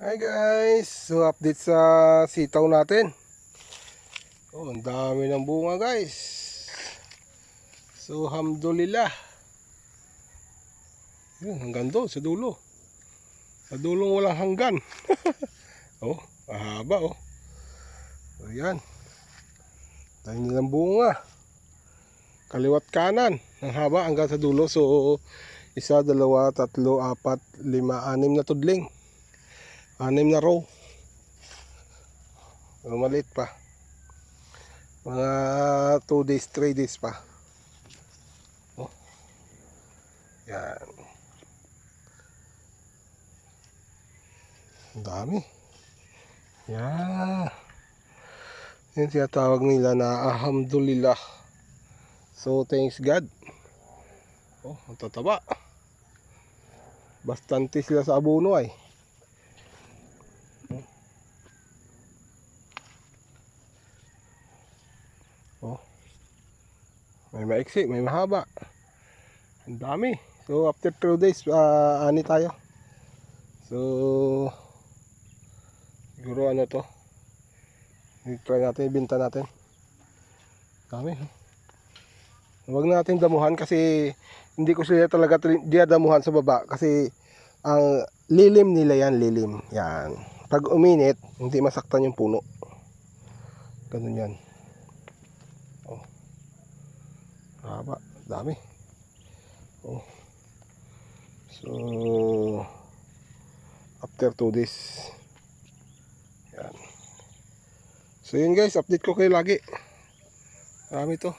Hi guys! So update sa sitaw natin. Oh, ang dami ng bunga guys. So alhamdulillah. Yun, hanggang doon sa dulo. Sa dulong walang hanggan. Oh, mahaba oh. Ayan. Dahil nilang bunga. Kaliwat kanan. Ang haba hanggang sa dulo. So isa, dalawa, tatlo, apat, lima, anim na tudling. Anim na row. So, maliit pa. Mga 2 days, 3 days pa. Oh. Yan. Ang dami. Yan. Yan tinatawag nila na alhamdulillah. So thanks God. Oh, ang tataba. Bastante sila sa abono ay. Oh. May maiksi, may mahaba. Ang dami. So after 2 days, ani tayo. So siguro ano to. I-try natin, ibenta natin. Dami. Huwag natin damuhan kasi hindi ko sila talaga diadamuhan sa baba kasi ang lilim nila yan, lilim. Yan. Pag uminit, hindi masaktan yung puno. Ganun yan. Oh. Haba, dami. Oh. So after 2 days. Yan. So yun guys, update ko kayo lagi. Marami to.